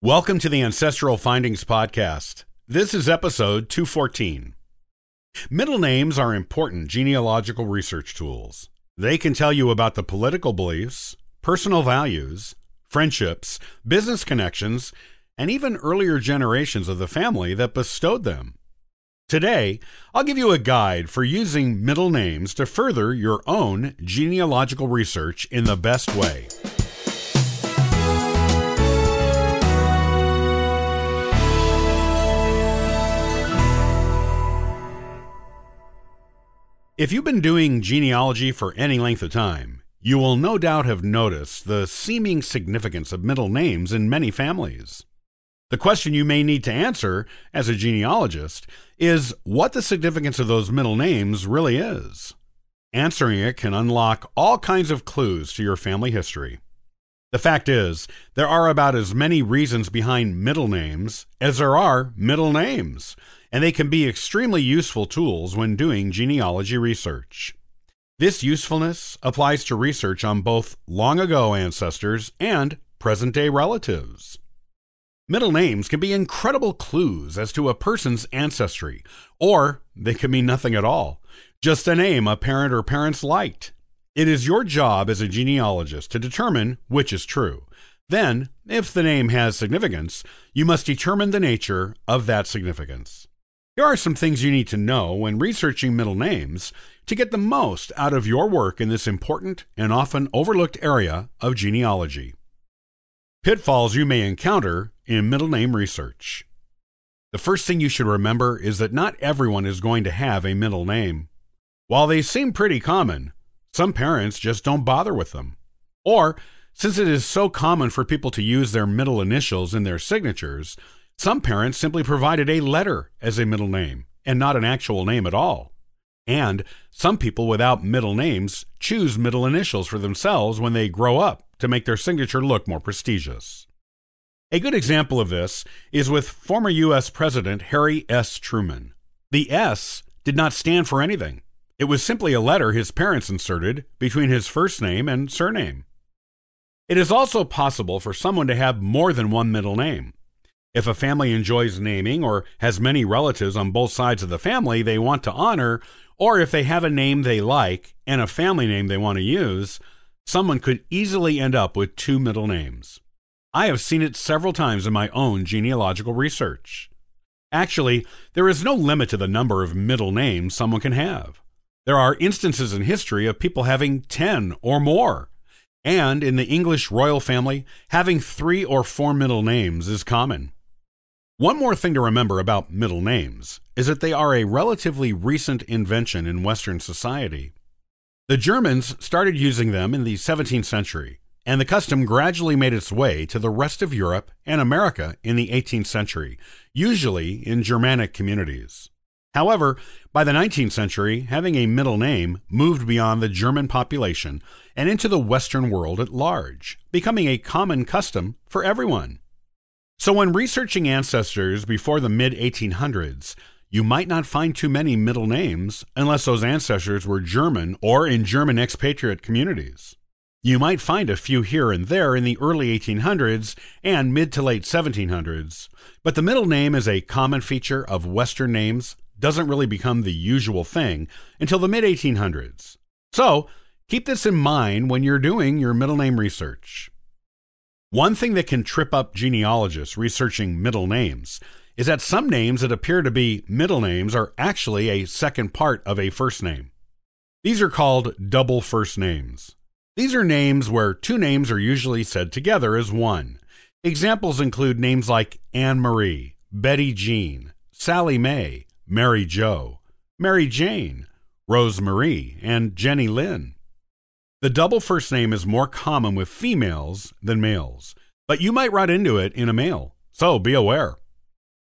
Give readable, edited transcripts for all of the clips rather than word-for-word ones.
Welcome to the Ancestral Findings Podcast. This is episode 214. Middle names are important genealogical research tools. They can tell you about the political beliefs, personal values, friendships, business connections, and even earlier generations of the family that bestowed them. Today, I'll give you a guide for using middle names to further your own genealogical research in the best way. If you've been doing genealogy for any length of time, you will no doubt have noticed the seeming significance of middle names in many families. The question you may need to answer as a genealogist is what the significance of those middle names really is. Answering it can unlock all kinds of clues to your family history. The fact is, there are about as many reasons behind middle names as there are middle names, and they can be extremely useful tools when doing genealogy research. This usefulness applies to research on both long-ago ancestors and present-day relatives. Middle names can be incredible clues as to a person's ancestry, or they can mean nothing at all, just a name a parent or parents liked. It is your job as a genealogist to determine which is true. Then, if the name has significance, you must determine the nature of that significance. Here are some things you need to know when researching middle names to get the most out of your work in this important and often overlooked area of genealogy. Pitfalls you may encounter in middle name research. The first thing you should remember is that not everyone is going to have a middle name. While they seem pretty common, some parents just don't bother with them. Or, since it is so common for people to use their middle initials in their signatures, some parents simply provided a letter as a middle name and not an actual name at all. And some people without middle names choose middle initials for themselves when they grow up to make their signature look more prestigious. A good example of this is with former U.S. President Harry S. Truman. The S did not stand for anything. It was simply a letter his parents inserted between his first name and surname. It is also possible for someone to have more than one middle name. If a family enjoys naming or has many relatives on both sides of the family they want to honor, or if they have a name they like and a family name they want to use, someone could easily end up with two middle names. I have seen it several times in my own genealogical research. Actually, there is no limit to the number of middle names someone can have. There are instances in history of people having 10 or more. And in the English royal family, having 3 or 4 middle names is common. One more thing to remember about middle names is that they are a relatively recent invention in Western society. The Germans started using them in the 17th century, and the custom gradually made its way to the rest of Europe and America in the 18th century, usually in Germanic communities. However, by the 19th century, having a middle name moved beyond the German population and into the Western world at large, becoming a common custom for everyone. So when researching ancestors before the mid-1800s, you might not find too many middle names unless those ancestors were German or in German expatriate communities. You might find a few here and there in the early 1800s and mid to late 1700s, but the middle name as a common feature of Western names doesn't really become the usual thing until the mid-1800s. So, keep this in mind when you're doing your middle name research. One thing that can trip up genealogists researching middle names is that some names that appear to be middle names are actually a second part of a first name. These are called double first names. These are names where two names are usually said together as one. Examples include names like Anne Marie, Betty Jean, Sally Mae, Mary Jo, Mary Jane, Rose Marie, and Jenny Lynn. The double first name is more common with females than males, but you might run into it in a male, so be aware.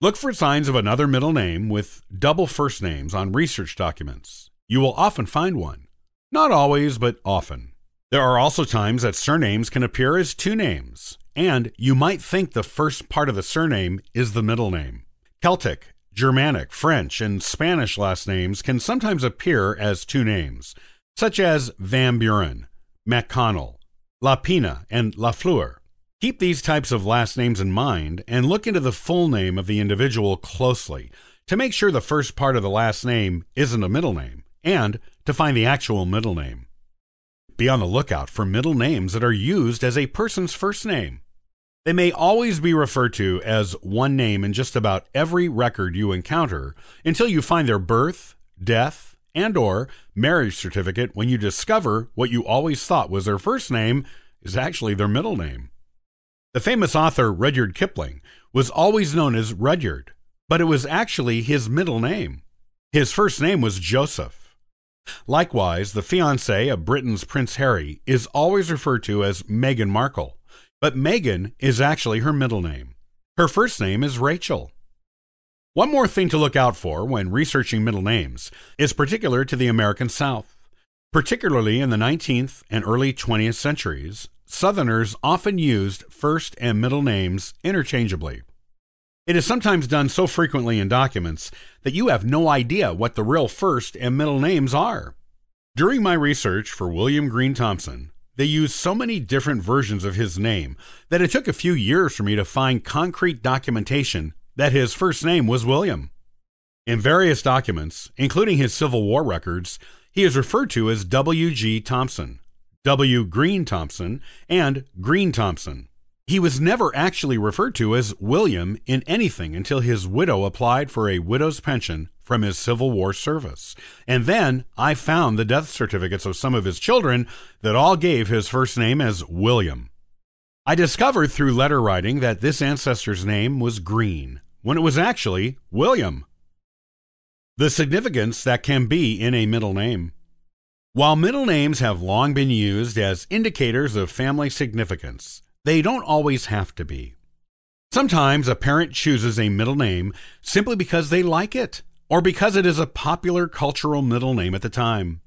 Look for signs of another middle name with double first names on research documents. You will often find one. Not always, but often. There are also times that surnames can appear as two names, and you might think the first part of the surname is the middle name. Celtic, Germanic, French, and Spanish last names can sometimes appear as two names, such as Van Buren, McConnell, La Pina, and La Fleur. Keep these types of last names in mind and look into the full name of the individual closely to make sure the first part of the last name isn't a middle name and to find the actual middle name. Be on the lookout for middle names that are used as a person's first name. They may always be referred to as one name in just about every record you encounter until you find their birth, death, and/or marriage certificate when you discover what you always thought was their first name is actually their middle name. The famous author Rudyard Kipling was always known as Rudyard, but it was actually his middle name. His first name was Joseph. Likewise, the fiancée of Britain's Prince Harry is always referred to as Meghan Markle, but Meghan is actually her middle name. Her first name is Rachel. One more thing to look out for when researching middle names is particular to the American South. Particularly in the 19th and early 20th centuries, Southerners often used first and middle names interchangeably. It is sometimes done so frequently in documents that you have no idea what the real first and middle names are. During my research for William Green Thompson, they used so many different versions of his name that it took a few years for me to find concrete documentation that his first name was William. In various documents, including his Civil War records, he is referred to as W.G. Thompson, W. Green Thompson, and Green Thompson. He was never actually referred to as William in anything until his widow applied for a widow's pension from his Civil War service. And then I found the death certificates of some of his children that all gave his first name as William. I discovered through letter writing that this ancestor's name was Green, when it was actually William. The significance that can be in a middle name. While middle names have long been used as indicators of family significance, they don't always have to be. Sometimes a parent chooses a middle name simply because they like it, or because it is a popular cultural middle name at the time.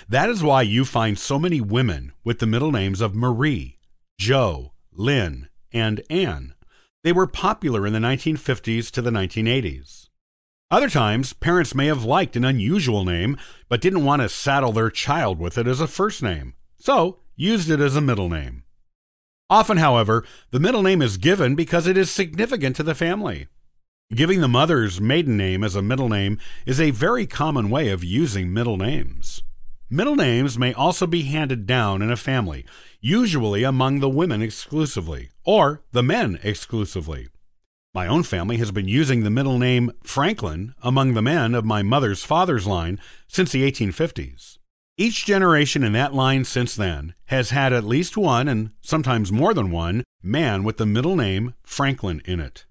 That is why you find so many women with the middle names of Marie, Jo, Lynn, and Anne. They were popular in the 1950s to the 1980s. Other times, parents may have liked an unusual name, but didn't want to saddle their child with it as a first name, so used it as a middle name. Often, however, the middle name is given because it is significant to the family. Giving the mother's maiden name as a middle name is a very common way of using middle names. Middle names may also be handed down in a family, usually among the women exclusively, or the men exclusively. My own family has been using the middle name Franklin among the men of my mother's father's line since the 1850s. Each generation in that line since then has had at least one, and sometimes more than one, man with the middle name Franklin in it.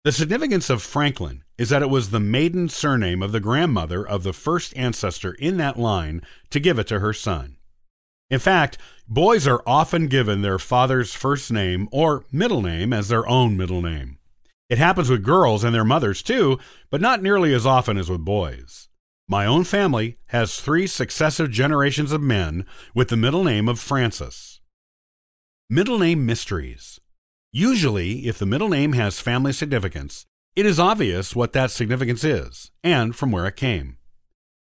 The significance of Franklin is that it was the maiden surname of the grandmother of the first ancestor in that line to give it to her son. In fact, boys are often given their father's first name or middle name as their own middle name. It happens with girls and their mothers too, but not nearly as often as with boys. My own family has 3 successive generations of men with the middle name of Francis. Middle name mysteries. Usually, if the middle name has family significance, it is obvious what that significance is and from where it came.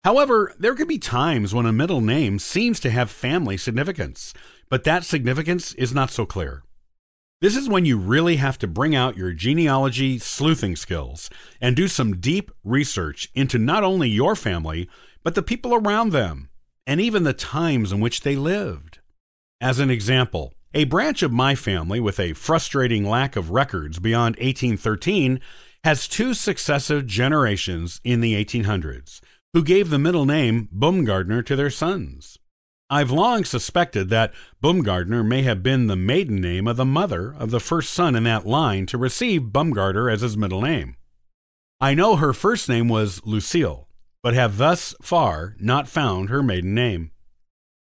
However, there can be times when a middle name seems to have family significance, but that significance is not so clear. This is when you really have to bring out your genealogy sleuthing skills and do some deep research into not only your family, but the people around them, and even the times in which they lived. As an example, a branch of my family with a frustrating lack of records beyond 1813 has 2 successive generations in the 1800s who gave the middle name Baumgartner to their sons. I've long suspected that Baumgartner may have been the maiden name of the mother of the first son in that line to receive Baumgartner as his middle name. I know her first name was Lucille, but have thus far not found her maiden name.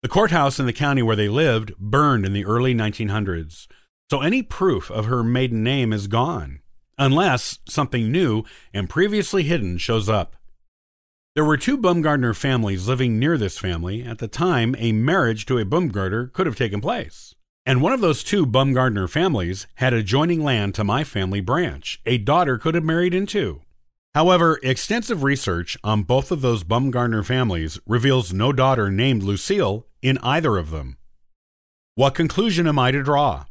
The courthouse in the county where they lived burned in the early 1900s, so any proof of her maiden name is gone, unless something new and previously hidden shows up. There were 2 Baumgartner families living near this family at the time a marriage to a Baumgartner could have taken place. And one of those 2 Baumgartner families had adjoining land to my family branch a daughter could have married into. However, extensive research on both of those Baumgartner families reveals no daughter named Lucille in either of them. What conclusion am I to draw?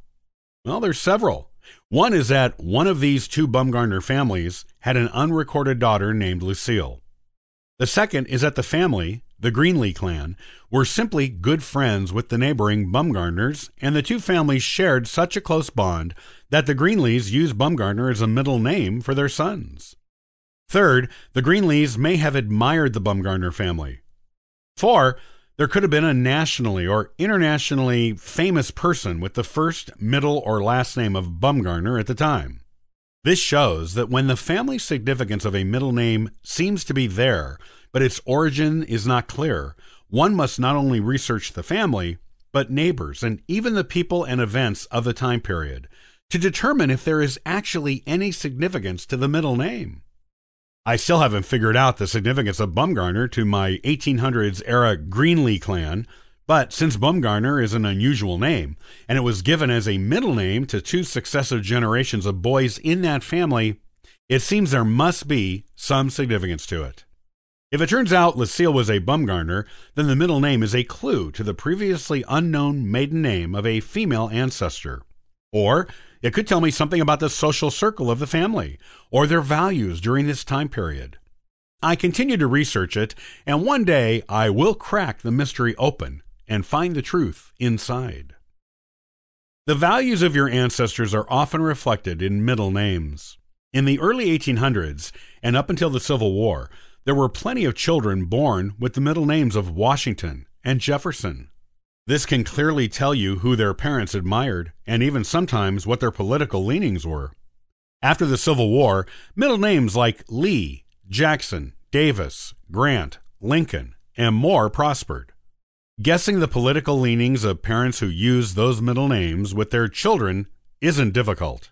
Well, there's several. One is that one of these two Bumgarner families had an unrecorded daughter named Lucille. The second is that the family, the Greenlee clan, were simply good friends with the neighboring Bumgarners, and the two families shared such a close bond that the Greenlees used Bumgarner as a middle name for their sons. Third, the Greenlees may have admired the Bumgarner family. 4, there could have been a nationally or internationally famous person with the first, middle, or last name of Bumgarner at the time. This shows that when the family significance of a middle name seems to be there, but its origin is not clear, one must not only research the family, but neighbors and even the people and events of the time period to determine if there is actually any significance to the middle name. I still haven't figured out the significance of Bumgarner to my 1800s era Greenlee clan, but since Bumgarner is an unusual name, and it was given as a middle name to two successive generations of boys in that family, it seems there must be some significance to it. If it turns out Lucille was a Bumgarner, then the middle name is a clue to the previously unknown maiden name of a female ancestor. Or it could tell me something about the social circle of the family, or their values during this time period. I continue to research it, and one day I will crack the mystery open and find the truth inside. The values of your ancestors are often reflected in middle names. In the early 1800s, and up until the Civil War, there were plenty of children born with the middle names of Washington and Jefferson. This can clearly tell you who their parents admired, and even sometimes what their political leanings were. After the Civil War, middle names like Lee, Jackson, Davis, Grant, Lincoln, and more prospered. Guessing the political leanings of parents who used those middle names with their children isn't difficult,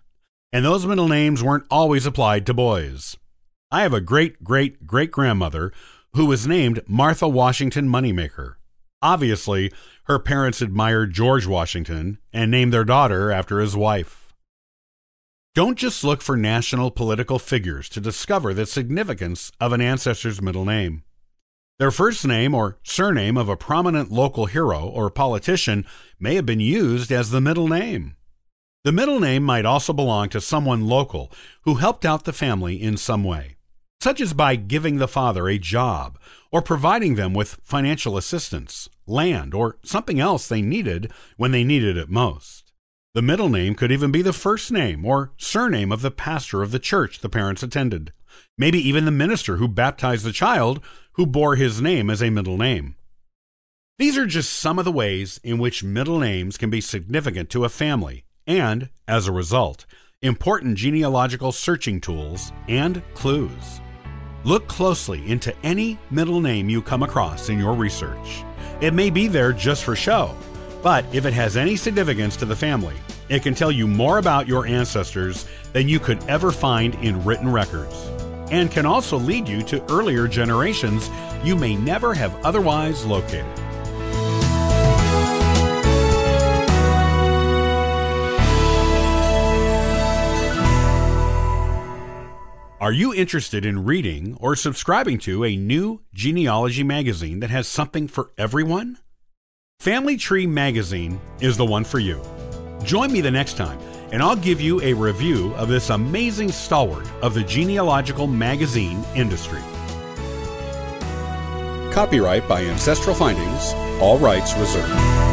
and those middle names weren't always applied to boys. I have a great-great-great-grandmother who was named Martha Washington Moneymaker. Obviously, her parents admired George Washington and named their daughter after his wife. Don't just look for national political figures to discover the significance of an ancestor's middle name. Their first name or surname of a prominent local hero or politician may have been used as the middle name. The middle name might also belong to someone local who helped out the family in some way, such as by giving the father a job or providing them with financial assistance, land, or something else they needed when they needed it most. The middle name could even be the first name or surname of the pastor of the church the parents attended, maybe even the minister who baptized the child who bore his name as a middle name. These are just some of the ways in which middle names can be significant to a family and, as a result, important genealogical searching tools and clues. Look closely into any middle name you come across in your research. It may be there just for show, but if it has any significance to the family, it can tell you more about your ancestors than you could ever find in written records, and can also lead you to earlier generations you may never have otherwise located. Are you interested in reading or subscribing to a new genealogy magazine that has something for everyone? Family Tree Magazine is the one for you. Join me the next time, and I'll give you a review of this amazing stalwart of the genealogical magazine industry. Copyright by Ancestral Findings, all rights reserved.